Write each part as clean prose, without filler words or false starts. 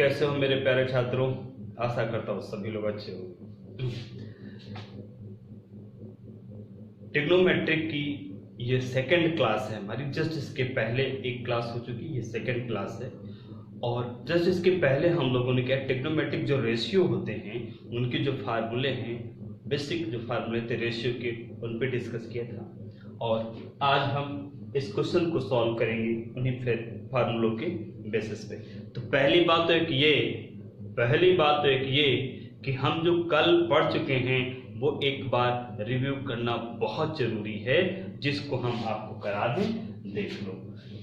कैसे हो मेरे प्यारे छात्रों। आशा करता हूँ सभी लोग अच्छे हो। ट्रिग्नोमेट्रिक की ये सेकंड क्लास है हमारी। जस्ट इसके पहले एक क्लास हो चुकी, ये सेकंड क्लास है। और जस्ट इसके पहले हम लोगों ने क्या, ट्रिग्नोमेट्रिक जो रेशियो होते हैं उनके जो फार्मूले हैं, बेसिक जो फार्मूले थे रेशियो के, उन पे डिस्कस किया था। और आज हम इस क्वेश्चन को सॉल्व करेंगे उन्हीं फिर फार्मूलों के बेसिस पे। तो पहली बात तो एक ये कि हम जो कल पढ़ चुके हैं वो एक बार रिव्यू करना बहुत जरूरी है, जिसको हम आपको करा दें, देख लो।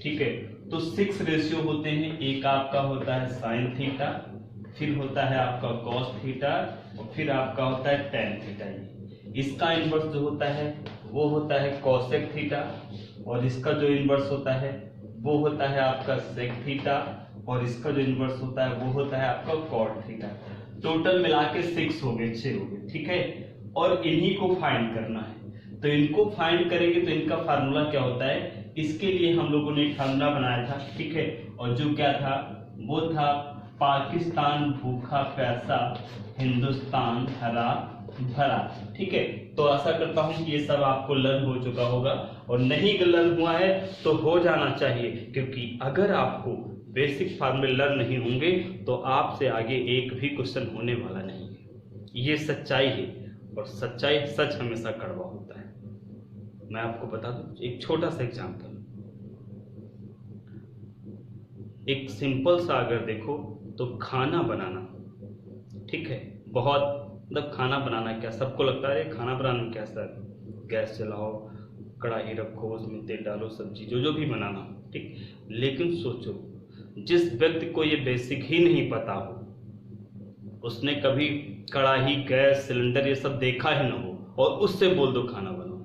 ठीक है, तो 6 रेशियो होते हैं। एक आपका होता है साइन थीटा, फिर होता है आपका कॉस थीटा, और फिर आपका होता है टेन थीटा। इसका इनवर्स जो होता है वो होता है कॉसेक थीटा, और इसका जो इनवर्स होता है वो होता है आपका सेक थीटा, और इसका जो इनवर्स होता है वो होता है आपका कॉट थीटा। टोटल मिला के 6 हो गए, 6 हो गए। ठीक है, और इन्हीं को फाइंड करना है। तो इनको फाइंड करेंगे तो इनका फार्मूला क्या होता है, इसके लिए हम लोगों ने एक फार्मूला बनाया था। ठीक है, और जो क्या था वो था पाकिस्तान भूखा प्यासा, हिंदुस्तान हरा भरा। ठीक है, तो आशा करता हूं कि ये सब आपको लर्न हो चुका होगा, और नहीं लर्न हुआ है तो हो जाना चाहिए, क्योंकि अगर आपको बेसिक फार्मूले लर्न नहीं होंगे तो आपसे आगे एक भी क्वेश्चन होने वाला नहीं है। ये सच्चाई है, और सच्चाई सच हमेशा कड़वा होता है। मैं आपको बता दूं, एक छोटा सा एग्जाम्पल, एक सिंपल सा अगर देखो तो खाना बनाना। ठीक है, बहुत मतलब खाना बनाना क्या, सबको लगता है खाना बनाना क्या सर, गैस चलाओ, कढ़ाई रखो, उसमें तेल डालो, सब्जी जो भी बनाना। ठीक, लेकिन सोचो जिस व्यक्ति को ये बेसिक ही नहीं पता हो, उसने कभी कढ़ाई, गैस, सिलेंडर ये सब देखा ही ना हो, और उससे बोल दो खाना बनाओ,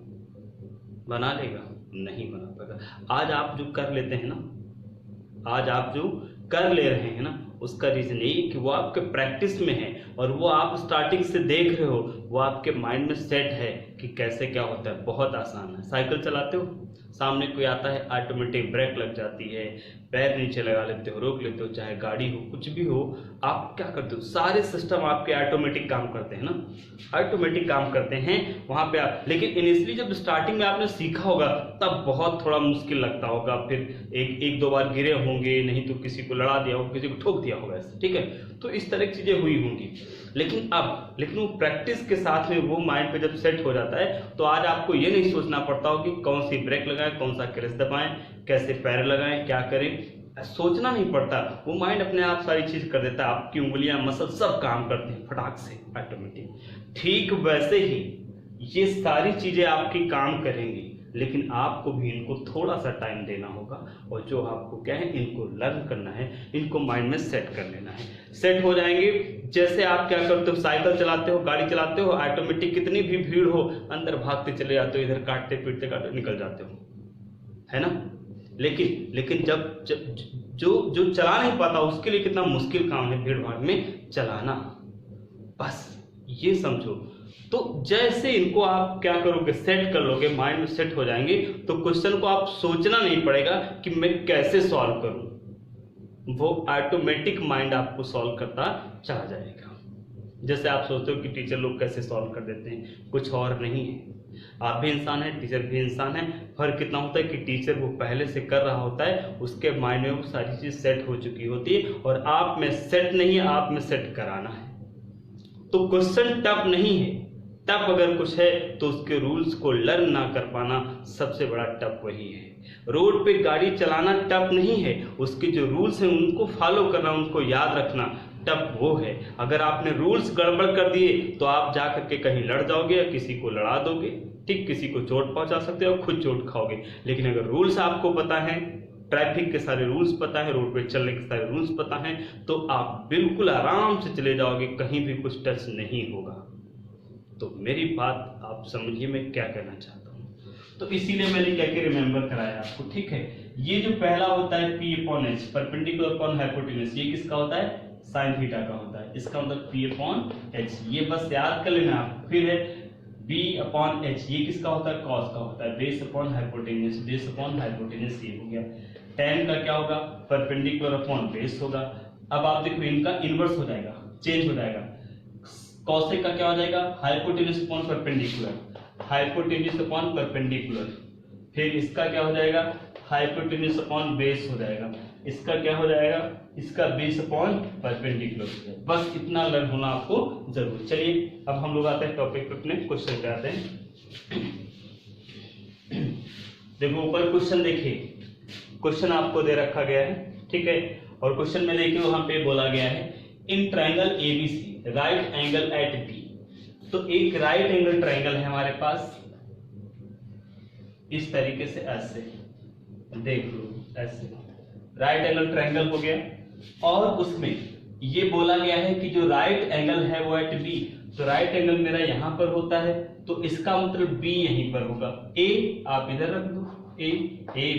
बना लेगा? नहीं बना पाएगा। आज आप जो कर लेते हैं ना, आज आप जो कर ले रहे हैं ना, उसका रीजन यही कि वो आपके प्रैक्टिस में है, और वो आप स्टार्टिंग से देख रहे हो, वो आपके माइंड में सेट है कि कैसे क्या होता है। बहुत आसान है। साइकिल चलाते हो, सामने कोई आता है, ऑटोमेटिक ब्रेक लग जाती है, पैर नीचे लगा लेते हो, रोक लेते हो, चाहे गाड़ी हो कुछ भी हो, आप क्या करते हो, सारे सिस्टम आपके ऑटोमेटिक काम करते हैं ना, ऑटोमेटिक काम करते हैं वहां पे आप। लेकिन इनिशियली जब स्टार्टिंग में आपने सीखा होगा तब बहुत थोड़ा मुश्किल लगता होगा, फिर एक दो बार गिरे होंगे, नहीं तो किसी को लड़ा दिया होगा, किसी को ठोक दिया होगा ऐसे। ठीक है, तो इस तरह की चीजें हुई होंगी। लेकिन वो प्रैक्टिस के साथ में वो माइंड पे जब सेट हो जाता है, तो आज आपको ये नहीं सोचना पड़ता हो कि कौन सी ब्रेक लगाएं, कौन सा क्लच दबाएं, कैसे पैर लगाएं, क्या करें, सोचना नहीं पड़ता। वो माइंड अपने आप सारी चीज कर देता है। आपकी उंगलियां, मसल सब काम करते हैं फटाक से, ऑटोमेटिक। ठीक वैसे ही ये सारी चीजें आपकी काम करेंगी, लेकिन आपको भी इनको थोड़ा सा टाइम देना होगा, और जो आपको क्या है, इनको लर्न करना है, इनको माइंड में सेट कर लेना है। सेट हो जाएंगे। जैसे आप क्या करते हो, साइकिल चलाते हो, गाड़ी चलाते हो, ऑटोमेटिक कितनी भी भीड़ हो, अंदर भागते चले जाते हो, इधर काटते पीटते काटते निकल जाते हो, है ना। लेकिन जब जो चला नहीं पाता उसके लिए कितना मुश्किल काम है भीड़ भाड़ में चलाना। बस ये समझो। तो जैसे इनको आप क्या करोगे, सेट कर लोगे, माइंड में सेट हो जाएंगे, तो क्वेश्चन को आप सोचना नहीं पड़ेगा कि मैं कैसे सॉल्व करूं, वो ऑटोमेटिक माइंड आपको सॉल्व करता चला जाएगा। जैसे आप सोचते हो कि टीचर लोग कैसे सॉल्व कर देते हैं, कुछ और नहीं है। आप भी इंसान है, टीचर भी इंसान है। फर्क कितना होता है कि टीचर वो पहले से कर रहा होता है, उसके माइंड में वो सारी चीज सेट हो चुकी होती है, और आप में सेट नहीं है, आप में सेट कराना है। तो क्वेश्चन टफ नहीं है। टफ अगर कुछ है तो उसके रूल्स को लर्न ना कर पाना सबसे बड़ा टफ वही है। रोड पे गाड़ी चलाना टफ नहीं है, उसके जो रूल्स हैं उनको फॉलो करना, उनको याद रखना टफ वो है। अगर आपने रूल्स गड़बड़ कर दिए तो आप जा करके कहीं लड़ जाओगे या किसी को लड़ा दोगे। ठीक, किसी को चोट पहुंचा सकते हो, खुद चोट खाओगे। लेकिन अगर रूल्स आपको पता है, ट्रैफिक के सारे रूल्स पता है, रोड पे चलने के सारे रूल्स पता है, तो आप बिल्कुल आराम से चले जाओगे, कहीं भी कुछ टच नहीं होगा। तो मेरी बात आप समझिए मैं क्या कहना चाहता हूँ। तो इसीलिए मैंने क्या रिमेंबर कराया आपको। ठीक है, ये जो पहला होता है P/H, परपेंडिकुलर अपॉन हाइपोटेन्यूज, ये किसका होता है, साइन थीटा का होता है। इसका मतलब P/H, ये बस याद कर लेना आप। फिर है B/H, ये किसका होता है, कॉस का होता है। Base upon hypotenuse, base upon hypotenuse ये हो गया। tan का क्या होगा, परपेंडिकुलर अपॉन बेस होगा। अब आप देखो इनका इनवर्स हो जाएगा, चेंज हो जाएगा। कॉसेक का क्या हो जाएगा, hypotenuse upon perpendicular, hypotenuse upon perpendicular. फिर इसका क्या हो जाएगा, हाइपोटेन्यूज अपॉन बेस हो जाएगा। इसका क्या हो जाएगा, इसका बेस अपॉन परपेंडिकुलर। बस इतना लर्न होना आपको जरूर। चलिए अब हम लोग आते हैं टॉपिक पे, अपने क्वेश्चन पे आते हैं। देखो ऊपर क्वेश्चन देखिए, क्वेश्चन आपको दे रखा गया है, ठीक है। और क्वेश्चन में देखिए वहां पे बोला गया है in triangle ABC right angle at B. तो एक राइट एंगल ट्रायंगल है हमारे पास इस तरीके से, ऐसे देख लो, ऐसे राइट एंगल ट्रायंगल हो गया। और उसमें ये बोला गया है कि जो राइट एंगल है वो एट बी, तो राइट एंगल मेरा यहां पर होता है, तो इसका मतलब बी यहीं पर होगा। ए आप इधर रख दो, ए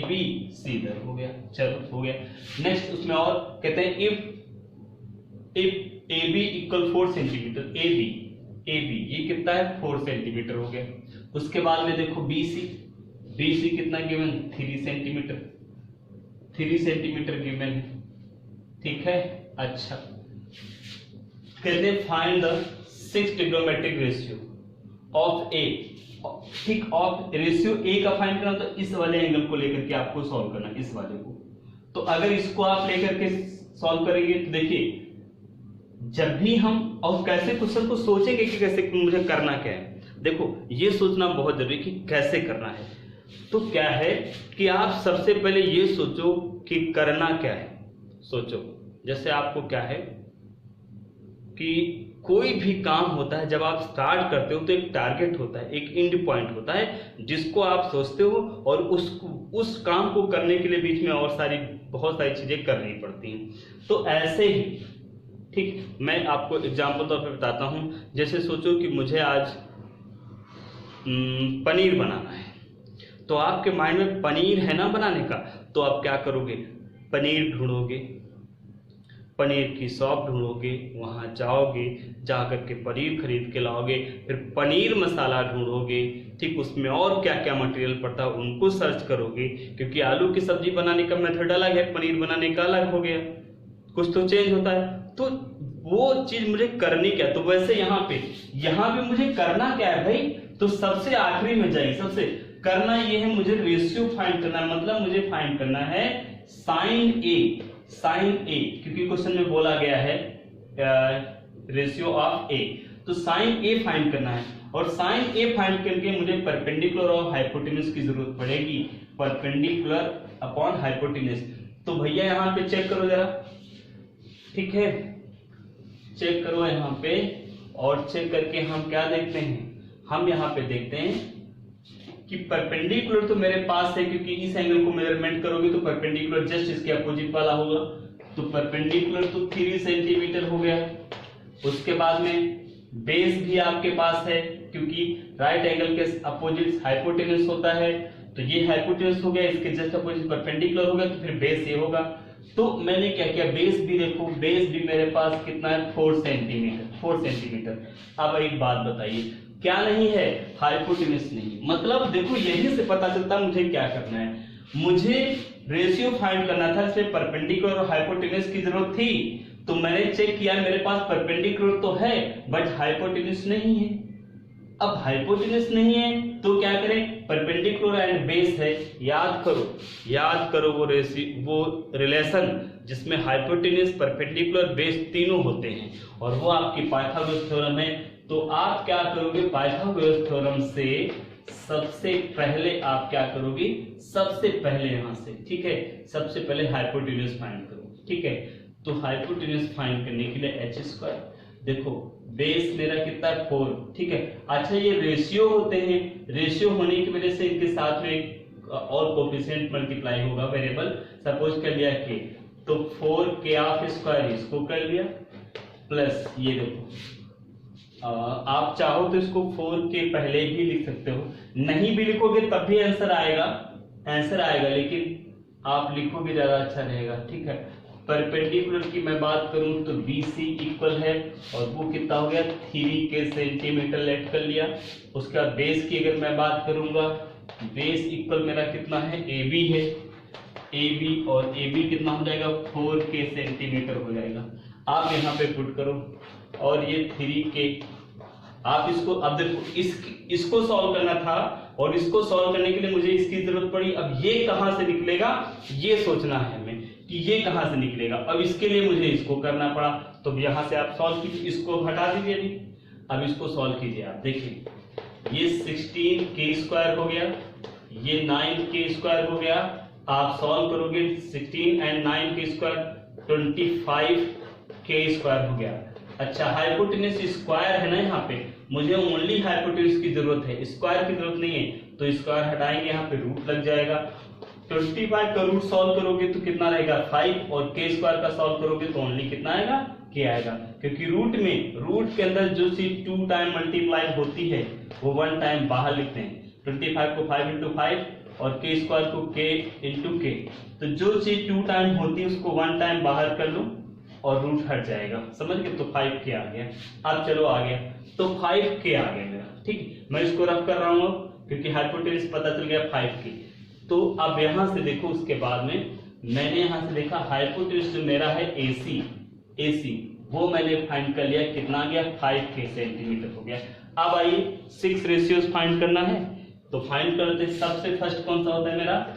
बी सी इधर हो गया, चलो हो गया। नेक्स्ट उसमें और कहते हैं if A B equal 4 centimetre, A B ये कितना है 4 सेंटीमीटर हो गया। उसके बाद में देखो बी सी कितना गिवन, 3 सेंटीमीटर, 3 सेंटीमीटर गिवन है, ठीक है। अच्छा कहते हैं find the 6 trigonometric ratio of A, ठीक, ऑफ रेशियो ए का फाइंड करना, तो इस वाले एंगल को लेकर के आपको सॉल्व करना, इस वाले को। तो अगर इसको आप लेकर के सॉल्व करेंगे तो देखिए जब भी हम और कैसे क्वेश्चन को सोचेंगे कि कैसे मुझे करना क्या है, देखो ये सोचना बहुत जरूरी कि कैसे करना है। तो क्या है कि आप सबसे पहले ये सोचो कि करना क्या है। सोचो जैसे आपको क्या है कि कोई भी काम होता है, जब आप स्टार्ट करते हो तो एक टारगेट होता है, एक एंड पॉइंट होता है जिसको आप सोचते हो, और उस काम को करने के लिए बीच में और बहुत सारी चीजें करनी पड़ती हैं। तो ऐसे ही, ठीक, मैं आपको एग्जांपल तौर पे बताता हूं। जैसे सोचो कि मुझे आज पनीर बनाना है, तो आपके माइंड में पनीर है ना बनाने का, तो आप क्या करोगे, पनीर ढूंढोगे, पनीर की शॉप ढूंढोगे, वहां जाओगे, जाकर के पनीर खरीद के लाओगे, फिर पनीर मसाला ढूंढोगे, ठीक, उसमें और क्या क्या मटेरियल पड़ता है उनको सर्च करोगे, क्योंकि आलू की सब्जी बनाने का मेथड अलग है, पनीर बनाने का अलग हो गया, कुछ तो चेंज होता है। तो वो चीज मुझे करनी क्या, तो वैसे यहाँ भी मुझे करना क्या है भाई, तो सबसे आखिरी में जाइए, सबसे करना ये है मुझे रेशियो फाइंड करना है, मतलब मुझे फाइंड करना है साइन ए, क्योंकि क्वेश्चन में बोला गया है रेशियो ऑफ ए, तो साइन ए फाइंड करना है। और साइन ए फाइंड करके मुझे परपेंडिकुलर और हाइपोटेन्यूज की जरूरत पड़ेगी, परपेंडिकुलर अपॉन हाइपोटेन्यूज। तो भैया यहाँ पे चेक करो जरा, ठीक है, चेक करो यहाँ पे, और चेक करके हम क्या देखते हैं, हम यहाँ पे देखते हैं कि परपेंडिकुलर तो मेरे पास है, क्योंकि इस एंगल को मेजरमेंट करोगे तो परपेंडिकुलर जस्ट इसके अपोजिट वाला होगा, तो परपेंडिकुलर तो 3 सेंटीमीटर हो गया। उसके बाद में बेस भी आपके पास है, क्योंकि राइट एंगल के अपोजिट हाइपोटेन्यूज होता है, तो ये हाइपोटेन्यूज हो गया, इसके जस्ट अपोजिट परपेंडिकुलर हो गया, तो फिर बेस ये होगा। तो मैंने क्या किया, बेस भी देखो, बेस भी मेरे पास कितना है 4 सेंटीमीटर। अब एक बात बताइए, क्या नहीं है, हाइपोटेन्यूज नहीं, मतलब देखो यही से पता चलता मुझे क्या करना है, मुझे रेशियो फाइंड करना था, इसलिए परपेंडिकुलर और हाइपोटेन्यूज की जरूरत थी। तो मैंने चेक किया मेरे पास परपेंडिकुलर तो है बट हाइपोटेन्यूज नहीं है। अब हाइपोटेन्यूज नहीं है तो क्या करें, परपेंडिकुलर एंड बेस है, याद करो वो रिलेशन जिसमें हाइपोटेन्यूज, परपेंडिकुलर, बेस तीनों होते हैं, और वो आपकी पाइथागोरस थ्योरम है। तो आप क्या करोगे, पाइथागोरस थ्योरम से सबसे पहले आप क्या करोगे, सबसे पहले यहां से, ठीक है, सबसे पहले हाइपोटेन्यूज फाइंड करो, ठीक है। तो हाइपोटेन्यूज फाइंड करने के लिए h², देखो बेस मेरा कितना है 4, ठीक है। अच्छा ये रेशियो होते हैं, रेशियो होने की वजह से इनके साथ में एक और कोफिशिएंट मल्टीप्लाई होगा, वेरिएबल सपोज कर लिया के, तो 4k² इसको कर लिया, प्लस ये देखो आप चाहो तो इसको 4 के पहले भी लिख सकते हो, नहीं भी लिखोगे तब भी आंसर आएगा, लेकिन आप लिखोगे ज्यादा अच्छा रहेगा, ठीक है। परपेंडिकुलर की मैं बात करूं तो BC इक्वल है, और वो कितना हो गया 3 सेंटीमीटर लेट कर लिया। उसका बेस की अगर मैं बात करूंगा, बेस इक्वल मेरा कितना है AB है, ए बी, और ए बी कितना हो जाएगा 4K सेंटीमीटर हो जाएगा। आप यहाँ पे पुट करो, और ये 3K। आप इसको अब देखो, इसको सॉल्व करना था, और इसको सॉल्व करने के लिए मुझे इसकी जरूरत पड़ी। अब ये कहां से निकलेगा ये सोचना है हमें कि ये कहां से निकलेगा। अब इसके लिए मुझे इसको करना पड़ा, तो यहां से आप सॉल्व कीजिए, इसको हटा दीजिए अभी। अब इसको सॉल्व कीजिए, आप देखिए ये 16K² हो गया, ये 9K² हो गया। आप सॉल्व करोगे 16 एंड 9K² 25K² हो गया। अच्छा, हाइपोटेन्यूज स्क्वायर है ना, यहाँ पे मुझे ओनली हाइपोटेन्यूज की जरूरत है, स्क्वायर की जरूरत नहीं है, तो स्क्वायर हटाएंगे, यहाँ पे रूट लग जाएगा। 25 का रूट सॉल्व करोगे तो कितना रहेगा 5, और K² का सॉल्व करोगे तो ओनली कितना आएगा K आएगा, क्योंकि रूट के अंदर जो चीज 2 टाइम मल्टीप्लाई होती है वो 1 टाइम बाहर लिखते हैं। 25 को 5 × 5 और K² को K × K, तो जो चीज 2 टाइम होती है उसको 1 टाइम बाहर कर लो और रूट हट जाएगा, समझ गए। तो 5K आ गया। अब चलो आ गया, तो 5K आ गया मेरा, ठीक। मैं इसको रफ कर रहा हूँ क्योंकि हाइपोटेन्यूज पता चल गया 5K। तो अब यहां से देखो, उसके बाद में मैंने यहां से देखा हाइपोटेन्यूज जो मेरा है AC वो मैंने फाइंड कर लिया, कितना आ गया 5K सेंटीमीटर हो गया। अब आइए 6 रेशियोज फाइंड करना है, तो फाइंड करते सबसे फर्स्ट कौन सा होता है मेरा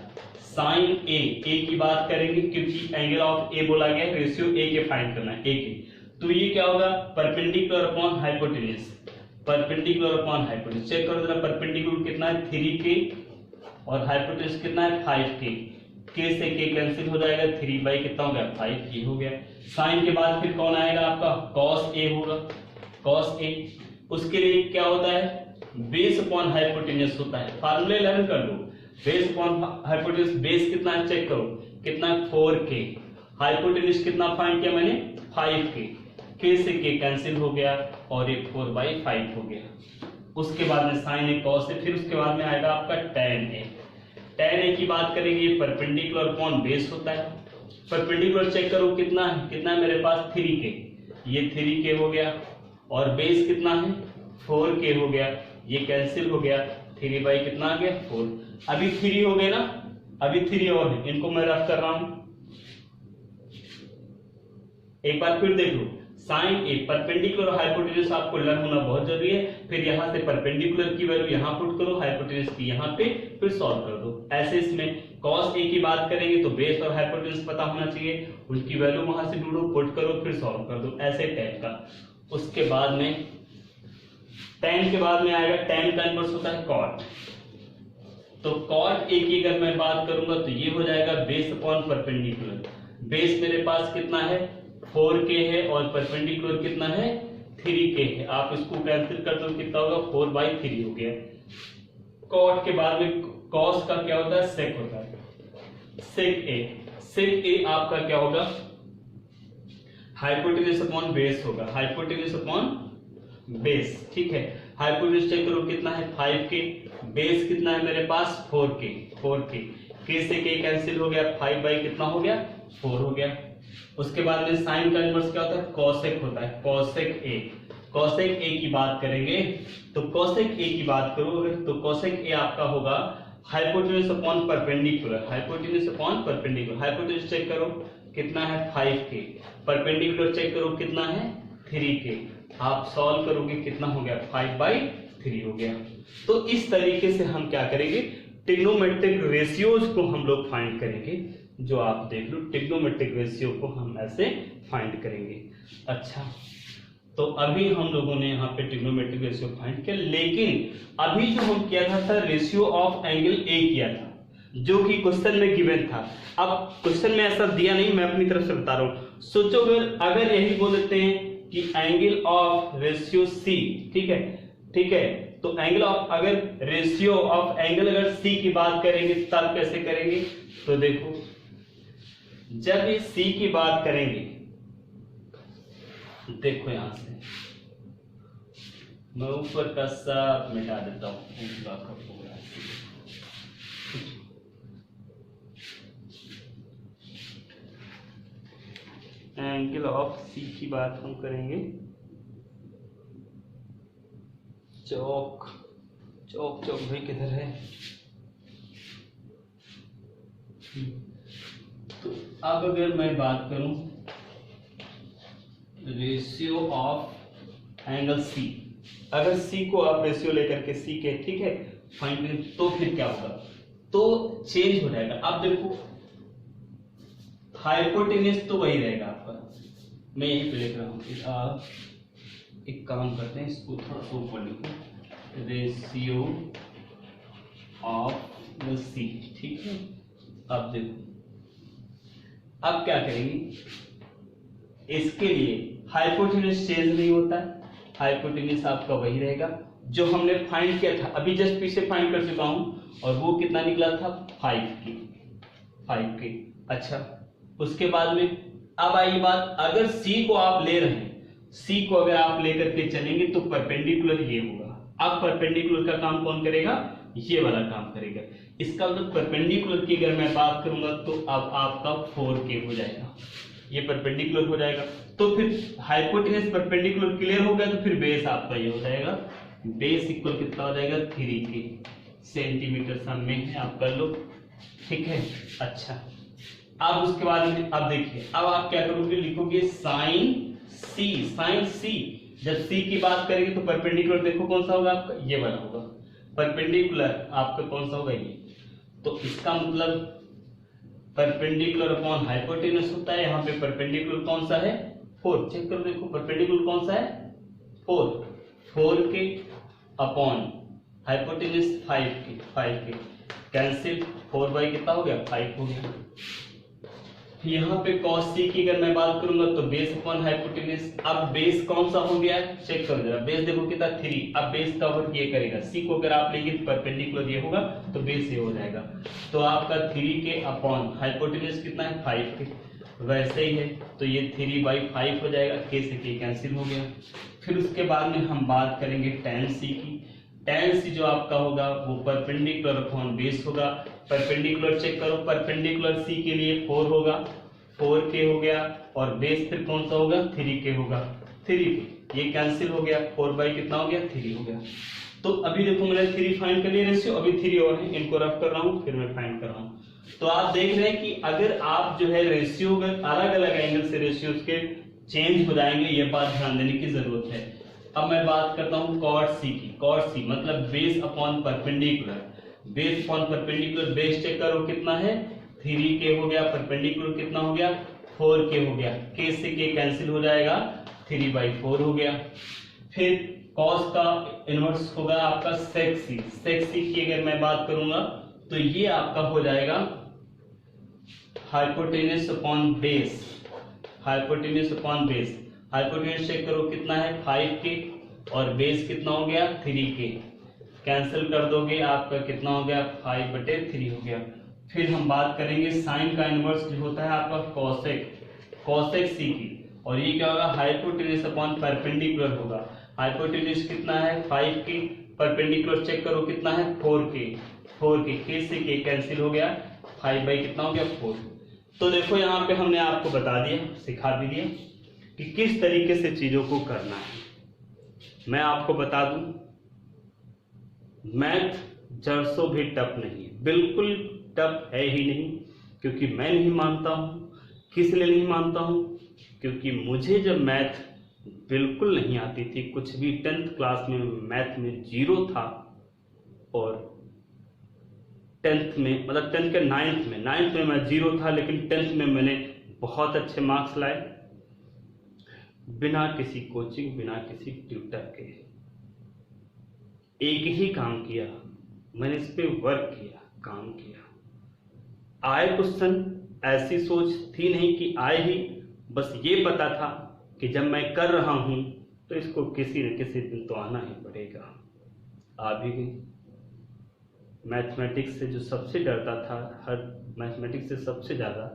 साइन ए की बात करेंगे, क्योंकि एंगल ऑफ ए बोला गया, रेशियो ए के फाइंड करना है, ए के। तो ये क्या होगा perpendicular upon hypotenuse, perpendicular upon hypotenuse. Check करो जरा, परपेंडिकुलर कितना है 3K और हाइपोटेन्यूज कितना है 5K। K से K कैंसिल हो जाएगा, 3 कितना हो गया 5 ये हो गया। साइन के बाद फिर कौन आएगा आपका cos A होगा, cos A। उसके लिए क्या होता है बेस अपॉन हाइपोटेन्यूज होता है, फार्मूले लर्न कर लो। बेस अपॉन हाइपोटेन्यूज, बेस कितना है चेक करो, कितना 4K। हाइपोटेन्यूज कितना फाइंड किया मैंने 5K। K से K कैंसिल हो गया और ये 4/5 हो गया। उसके बाद में साइन ए cos ए, फिर उसके बाद में आएगा आपका tan A। tan A की बात करेंगे, ये परपेंडिकुलर अपॉन बेस होता है। परपेंडिकुलर चेक करो कितना है मेरे पास 3K, ये 3K हो गया, और बेस कितना है 4K हो गया, ये कैंसिल हो गया, 3 कितना आ गया 4। अभी 3 हो गए ना, अभी 3 और है, इनको मैं रफ कर रहा हूं। एक बार फिर देख लो, साइन ए परपेंडिकुलर और हाइपोटेन्यूज आपको लर्न होना बहुत जरूरी है। फिर यहां से परपेंडिकुलर की वैल्यू यहां पुट करो, हाइपोटेन्यूज की यहां पे, फिर सॉल्व कर दो। ऐसे इसमें cos ए की बात करेंगे तो बेस और हाइपोटेन्यूज पता होना चाहिए, उनकी वैल्यू वहां से ढूंढो, पुट करो, फिर सॉल्व कर दो, ऐसे टाइप का। उसके बाद में tan के बाद में आएगा, tan का इनवर्स होता है cot। तो cot ए की अगर मैं बात करूंगा तो ये हो जाएगा बेस अपॉन परपेंडिकुलर। बेस मेरे पास कितना है 4K है, और परपेंडिकुलर कितना है 3K है। आप इसको कैंसिल कर दो, कितना होगा 4/3 हो गया। cot के बाद में cos का क्या होता है sec होता है, sec A आपका क्या होगा हाइपोटेन्यूज अपॉन बेस होगा, हाइपोटेन्यूज अपॉन बेस, ठीक है। हाइपोटेन्यूज चेक करो कितना है 5K, बेस कितना है मेरे पास 4K। K से K कैंसिल हो गया, 5 कितना हो गया 4 हो गया। उसके बाद में साइन का इनवर्स क्या होता है cosec होता है, cosec A की बात करेंगे तो cosec A की बात करो तो cosec A आपका होगा hypotenuse upon perpendicular, hypotenuse upon perpendicular. Hypotenuse check करो कितना है 5K, परपेंडिकुलर चेक करो कितना है 3K। आप सॉल्व करोगे कितना हो गया 5/3 हो गया। तो इस तरीके से हम क्या करेंगे ट्रिग्नोमेट्रिक रेशियोज को हम लोग फाइंड करेंगे, जो आप देख लो ट्रिग्नोमेट्रिक रेशियो को हम ऐसे फाइंड करेंगे। अच्छा, तो अभी हम लोगों ने यहाँ पे ट्रिग्नोमेट्रिक रेशियो फाइंड किया, लेकिन अभी जो हम किया था रेशियो ऑफ एंगल ए किया था, जो कि क्वेश्चन में गिवन था। अब क्वेश्चन में ऐसा दिया नहीं, मैं अपनी तरफ से बता रहा हूँ। सोचो अगर यही बोल देते हैं कि एंगल ऑफ रेशियो सी, ठीक है, तो एंगल ऑफ अगर रेशियो ऑफ एंगल अगर सी की बात करेंगे तब कैसे करेंगे, तो देखो जब ये सी की बात करेंगे, देखो यहां से मैं ऊपर का सब मिटा देता हूं, एंगल ऑफ सी की बात हम करेंगे। चौक भाई किधर है, अब अगर मैं बात करूं रेशियो ऑफ एंगल सी, अगर सी को आप रेशियो लेकर के सी के ठीक है फाइंड करें तो फिर क्या होगा, तो चेंज हो जाएगा। अब देखो हाइपोटेन्यूज तो वही रहेगा आपका, मैं यहीं पे लिख रहा हूँ। एक काम करते हैं, इसको थोड़ा सा ऊपर लिखो, रेशियो ऑफ द सी, ठीक है। अब देखो अब क्या करेंगे, इसके लिए हाइपोटेन्यूज चेंज नहीं होता है, हाइपोटेन्यूज आपका वही रहेगा जो हमने फाइंड किया था, अभी जस्ट पीछे फाइंड कर चुका हूं, और वो कितना निकला था 5 के। अच्छा उसके बाद में अब आई बात, अगर सी को आप ले रहे हैं, सी को अगर आप लेकर के चलेंगे तो परपेंडिकुलर ये होगा। अब परपेंडिकुलर का काम कौन करेगा, ये वाला काम करेगा। इसका मतलब परपेंडिकुलर की अगर मैं बात करूंगा तो अब आपका 4K हो जाएगा, ये परपेंडिकुलर हो जाएगा। तो फिर हाइपोटेन्यूज परपेंडिकुलर क्लियर हो गया, तो फिर बेस आपका ये हो जाएगा, बेस इक्वल कितना हो जाएगा 3K सेंटीमीटर सन में है, आप कर लो, ठीक है। अच्छा अब उसके बाद में अब देखिए, अब आप क्या करोगे, लिखोगे साइन सी। जब सी की बात करेंगे तो परपेंडिकुलर देखो कौन सा होगा आपका, ये वाला होगा परपेंडिकुलर, आपका कौन सा होगा ये। तो इसका मतलब परपेंडिकुलर अपॉन हाइपोटेन्यूज होता है, यहाँ पे परपेंडिकुलर कौन सा है 4, चेक करो देखो परपेंडिकुलर कौन सा है 4 के अपॉन हाइपोटेन्यूज 5 के कैंसिल, 4 बाई कितना हो गया 5 हो गया। यहाँ पे cos c की अगर मैं बात करूंगा तो बेस अपॉन हाइपोटेन्यूज, अब बेस कौन सा हो गया है चेक करो जरा, बेस देखो कितना 3, अब बेस का वर्क ये करेगा, c को अगर आप लेंगे तो परपेंडिकुलर ये होगा तो बेस ये हो जाएगा, तो आपका 3K अपॉन हाइपोटेन्यूज कितना है 5 के, वैसे ही है तो ये 3/5 हो जाएगा, k से k कैंसिल हो गया। फिर उसके बाद में हम बात करेंगे tan c की, tan c जो आपका होगा वो परपेंडिकुलर अपॉन बेस होगा, परपेंडिकुलर चेक करो, परपेंडिकुलर c के लिए 4 होगा, 4K हो गया, और बेस फिर कौन सा होगा 3K होगा, 3K ये कैंसिल हो गया, 4 बाई कितना हो गया 3 हो गया। तो अभी देखो मैंने 3 फाइंड कर लिया रेशियो, अभी 3 और है, इनको रफ कर रहा हूँ फिर मैं फाइंड कर रहा हूँ। तो आप देख रहे हैं कि अगर आप जो है रेशियो अगर अलग अलग एंगल से रेशियो के चेंज हो जाएंगे, ये बात ध्यान देने की जरूरत है। अब मैं बात करता हूँ cot c की, cot c मतलब base upon perpendicular, base upon perpendicular, base check करो कितना है 3K हो गया, परपेंडिकुलर कितना हो गया 4K हो गया, k से k कैंसिल हो जाएगा 3/4 हो गया। फिर cos का इनवर्स होगा आपका sec c की अगर मैं बात करूंगा तो ये आपका हो जाएगा hypotenuse upon base, hypotenuse upon base, hypotenuse check करो कितना है 5K और बेस कितना हो गया 3K, कैंसिल कर दोगे आपका कितना हो गया 5/3 हो गया। फिर हम बात करेंगे साइन का इनवर्स जो होता है आपका cosec c की, और ये क्या होगा हाइपोटेन्यूज अपॉन परपेंडिकुलर होगा, हाइपोटेन्यूज कितना है 5K, परपेंडिकुलर चेक करो कितना है 4K, k से k कैंसिल हो गया, 5 बाई कितना हो गया 4। तो देखो यहाँ पे हमने आपको बता दिया, सिखा भी दिया कि किस तरीके से चीजों को करना है। मैं आपको बता दूं मैथ जरसों भी टफ नहीं है, बिल्कुल टफ है ही नहीं, क्योंकि मैं नहीं मानता हूं। किस लिए नहीं मानता हूं, क्योंकि मुझे जब मैथ बिल्कुल नहीं आती थी, कुछ भी 10th क्लास में मैथ में 0 था, और 10th में मतलब 10th के 9th में मैं 0 था, लेकिन 10th में मैंने बहुत अच्छे मार्क्स लाए बिना किसी कोचिंग, बिना किसी ट्यूटर के। एक ही काम किया मैंने, इस पे वर्क किया, काम किया। आए क्वेश्चन, ऐसी सोच थी नहीं कि आए ही, बस ये पता था कि जब मैं कर रहा हूं तो इसको किसी न किसी दिन तो आना ही पड़ेगा। आ भी गई। मैथमेटिक्स से जो सबसे डरता था, हर मैथमेटिक्स से सबसे ज़्यादा,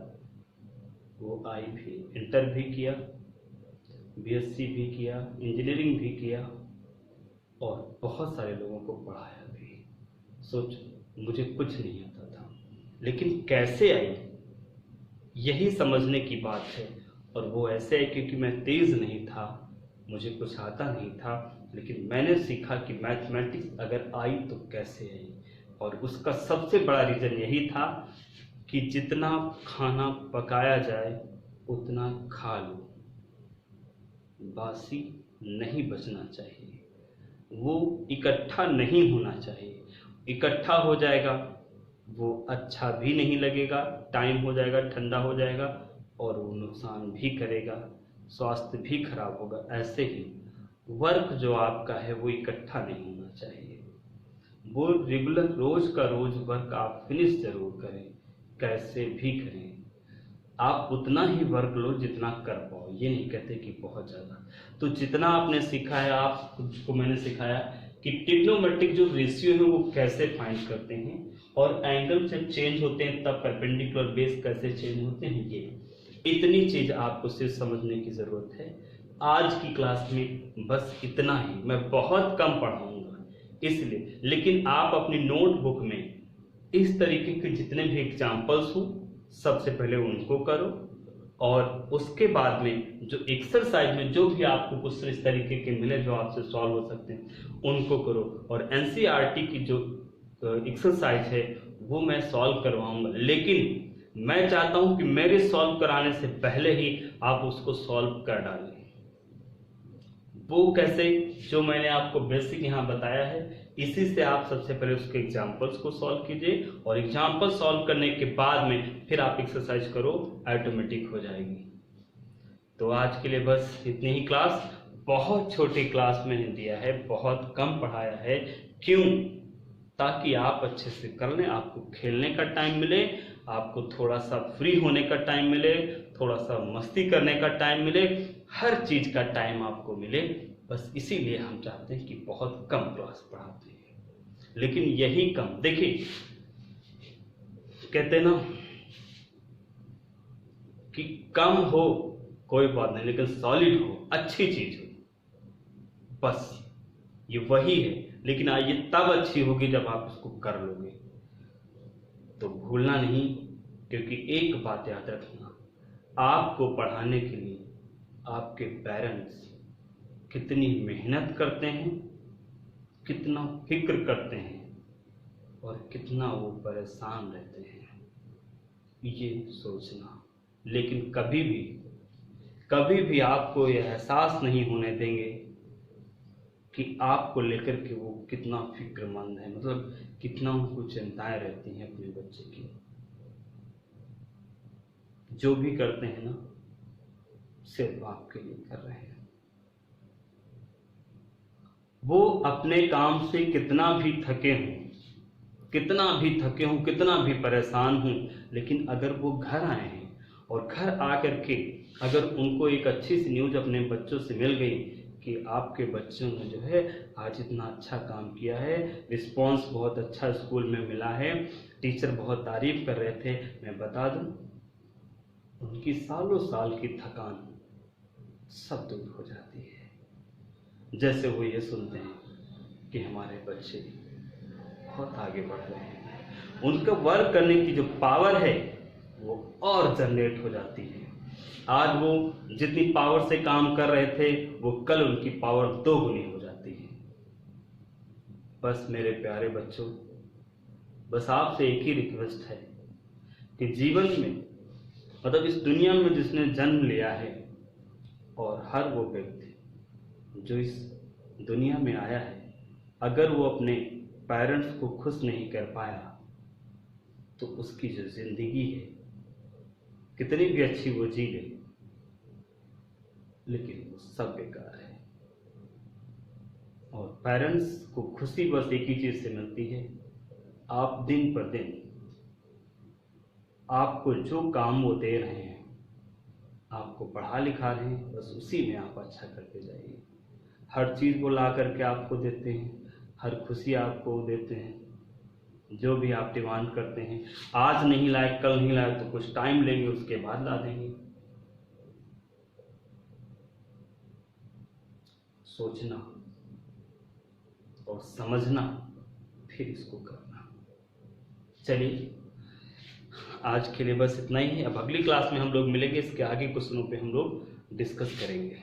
वो आई भी, इंटर भी किया, बीएससी भी किया, इंजीनियरिंग भी किया, और बहुत सारे लोगों को पढ़ाया भी। सोच, मुझे कुछ नहीं आता था, लेकिन कैसे आई यही समझने की बात है। और वो ऐसे है क्योंकि मैं तेज़ नहीं था, मुझे कुछ आता नहीं था, लेकिन मैंने सीखा कि मैथमेटिक्स अगर आई तो कैसे आई। और उसका सबसे बड़ा रीज़न यही था कि जितना खाना पकाया जाए उतना खा लो, बासी नहीं बचना चाहिए, वो इकट्ठा नहीं होना चाहिए। इकट्ठा हो जाएगा वो अच्छा भी नहीं लगेगा, टाइम हो जाएगा, ठंडा हो जाएगा और वो नुकसान भी करेगा, स्वास्थ्य भी खराब होगा। ऐसे ही वर्क जो आपका है वो इकट्ठा नहीं होना चाहिए, वो रेगुलर रोज का रोज वर्क आप फिनिश जरूर करें, कैसे भी करें। आप उतना ही वर्क लो जितना कर पाओ, ये नहीं कहते कि बहुत ज़्यादा। तो जितना आपने सीखा है, आपको मैंने सिखाया कि ट्रिग्नोमेट्रिक जो रेशियो है वो कैसे फाइंड करते हैं और एंगल जब चेंज होते हैं तब परपेंडिकुलर बेस कैसे चेंज होते हैं, ये इतनी चीज़ आपको सिर्फ समझने की ज़रूरत है। आज की क्लास में बस इतना ही, मैं बहुत कम पढ़ाऊँगा इसलिए, लेकिन आप अपनी नोटबुक में इस तरीके के जितने भी एग्जाम्पल्स हो सबसे पहले उनको करो और उसके बाद में जो एक्सरसाइज में जो भी आपको क्वेश्चन इस तरीके के मिले जो आपसे सॉल्व हो सकते हैं उनको करो। और एनसीईआरटी की जो एक्सरसाइज है वो मैं सॉल्व करवाऊंगा, लेकिन मैं चाहता हूं कि मेरे सॉल्व कराने से पहले ही आप उसको सॉल्व कर डालें। वो कैसे, जो मैंने आपको बेसिक यहाँ बताया है इसी से आप सबसे पहले उसके एग्जाम्पल्स को सॉल्व कीजिए और एग्जाम्पल सॉल्व करने के बाद में फिर आप एक्सरसाइज करो, ऑटोमेटिक हो जाएगी। तो आज के लिए बस इतनी ही क्लास, बहुत छोटी क्लास मैंने दिया है, बहुत कम पढ़ाया है। क्यों? ताकि आप अच्छे से कर लें, आपको खेलने का टाइम मिले, आपको थोड़ा सा फ्री होने का टाइम मिले, थोड़ा सा मस्ती करने का टाइम मिले, हर चीज का टाइम आपको मिले। बस इसीलिए हम चाहते हैं कि बहुत कम क्लास पढ़ाते हैं, लेकिन यही कम, देखिए कहते हैं ना कि कम हो कोई बात नहीं, लेकिन सॉलिड हो, अच्छी चीज हो, बस ये वही है। लेकिन ये तब अच्छी होगी जब आप इसको कर लोगे। तो भूलना नहीं, क्योंकि एक बात याद रखना, आपको पढ़ाने के लिए आपके पेरेंट्स कितनी मेहनत करते हैं, कितना फिक्र करते हैं और कितना वो परेशान रहते हैं, ये सोचना। लेकिन कभी भी आपको यह एहसास नहीं होने देंगे कि आपको लेकर के वो कितना फिक्रमंद है, मतलब कितना उनको चिंताएं रहती हैं अपने बच्चे की। जो भी करते हैं ना सिर्फ आपके लिए कर रहे हैं। वो अपने काम से कितना भी थके हों, कितना भी परेशान हों, लेकिन अगर वो घर आए हैं और घर आकर के अगर उनको एक अच्छी सी न्यूज़ अपने बच्चों से मिल गई कि आपके बच्चों ने जो है आज इतना अच्छा काम किया है, रिस्पॉन्स बहुत अच्छा स्कूल में मिला है, टीचर बहुत तारीफ कर रहे थे, मैं बता दूं उनकी सालों साल की थकान सब दूर हो जाती है। जैसे वो ये सुनते हैं कि हमारे बच्चे बहुत आगे बढ़ रहे हैं, उनका वर्क करने की जो पावर है वो और जनरेट हो जाती है। आज वो जितनी पावर से काम कर रहे थे वो कल उनकी पावर 2 गुनी हो जाती है। बस मेरे प्यारे बच्चों, बस आपसे एक ही रिक्वेस्ट है कि जीवन में, मतलब इस दुनिया में जिसने जन्म लिया है, और हर वो व्यक्ति जो इस दुनिया में आया है, अगर वो अपने पेरेंट्स को खुश नहीं कर पाया तो उसकी जो जिंदगी है कितनी भी अच्छी वो जी ले, लेकिन वो सब बेकार है। और पेरेंट्स को खुशी बस एक ही चीज से मिलती है, आप दिन पर दिन आपको जो काम वो दे रहे हैं, आपको पढ़ा लिखा रहे हैं, बस उसी में आप अच्छा करते जाइए। हर चीज़ वो ला करके आपको देते हैं, हर खुशी आपको देते हैं। जो भी आप डिमांड करते हैं, आज नहीं लाए, कल नहीं लाए तो कुछ टाइम लेंगे, उसके बाद ला देंगे। सोचना और समझना, फिर इसको करना। चलिए आज के लिए बस इतना ही है। अब अगली क्लास में हम लोग मिलेंगे, इसके आगे क्वेश्चनों पे हम लोग डिस्कस करेंगे।